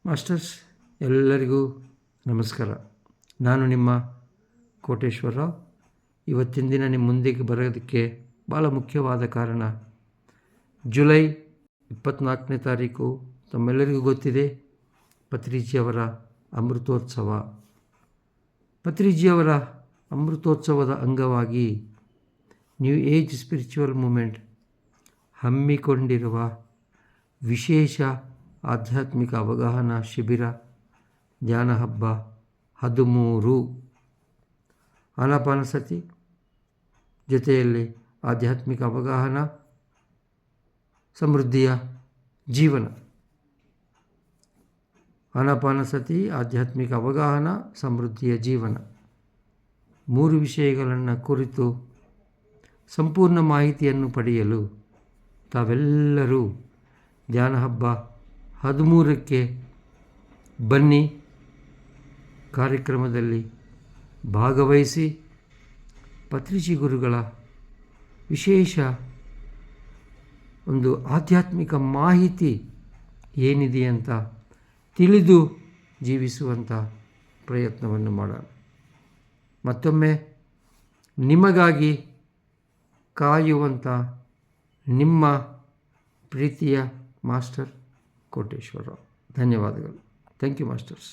Masters, ಎಲ್ಲರಿಗೂ ನಮಸ್ಕಾರ. ನಾನು ನಿಮ್ಮ ಕೋಟೇಶ್ವರರಾವ್. ಇವತ್ತಿನ ದಿನ ನಿಮ್ಮ ಮುಂದೆಗೆ ಬರೋದಕ್ಕೆ ಭಾಳ ಮುಖ್ಯವಾದ ಕಾರಣ, ಜುಲೈ 24ನೇ ತಾರೀಕು ತಮ್ಮೆಲ್ಲರಿಗೂ ಗೊತ್ತಿದೆ, ಪತ್ರಿಜಿಯವರ ಅಮೃತೋತ್ಸವ. ಪತ್ರಿಜಿಯವರ ಅಮೃತೋತ್ಸವದ ಅಂಗವಾಗಿ ನ್ಯೂ ಏಜ್ ಸ್ಪಿರಿಚುವಲ್ ಮೂಮೆಂಟ್ ಹಮ್ಮಿಕೊಂಡಿರುವ ವಿಶೇಷ ಆಧ್ಯಾತ್ಮಿಕ ಅವಗಾಹನ ಶಿಬಿರ ಧ್ಯಾನ ಹಬ್ಬ 13 ಆನಾಪಾನಸತಿ ಜೊತೆಯಲ್ಲಿ ಆಧ್ಯಾತ್ಮಿಕ ಅವಗಾಹನ, ಸಮೃದ್ಧಿಯ ಜೀವನ. ಆನಾಪಾನಸತಿ, ಆಧ್ಯಾತ್ಮಿಕ ಅವಗಾಹನ, ಸಮೃದ್ಧಿಯ ಜೀವನ 3 ವಿಷಯಗಳನ್ನು ಕುರಿತು ಸಂಪೂರ್ಣ ಮಾಹಿತಿಯನ್ನು ಪಡೆಯಲು ತಾವೆಲ್ಲರೂ ಧ್ಯಾನ ಹಬ್ಬ 13ಕ್ಕೆ ಬನ್ನಿ. ಕಾರ್ಯಕ್ರಮದಲ್ಲಿ ಭಾಗವಹಿಸಿ ಪತ್ರಿಜಿ ಗುರುಗಳ ವಿಶೇಷ ಒಂದು ಆಧ್ಯಾತ್ಮಿಕ ಮಾಹಿತಿ ಏನಿದೆ ಅಂತ ತಿಳಿದು ಜೀವಿಸುವಂಥ ಪ್ರಯತ್ನವನ್ನು ಮಾಡೋಣ. ಮತ್ತೊಮ್ಮೆ ನಿಮಗಾಗಿ ಕಾಯುವಂಥ ನಿಮ್ಮ ಪ್ರೀತಿಯ ಮಾಸ್ಟರ್ ಕೋಟೇಶ್ವರರಾವ್. ಧನ್ಯವಾದಗಳು. Thank you masters.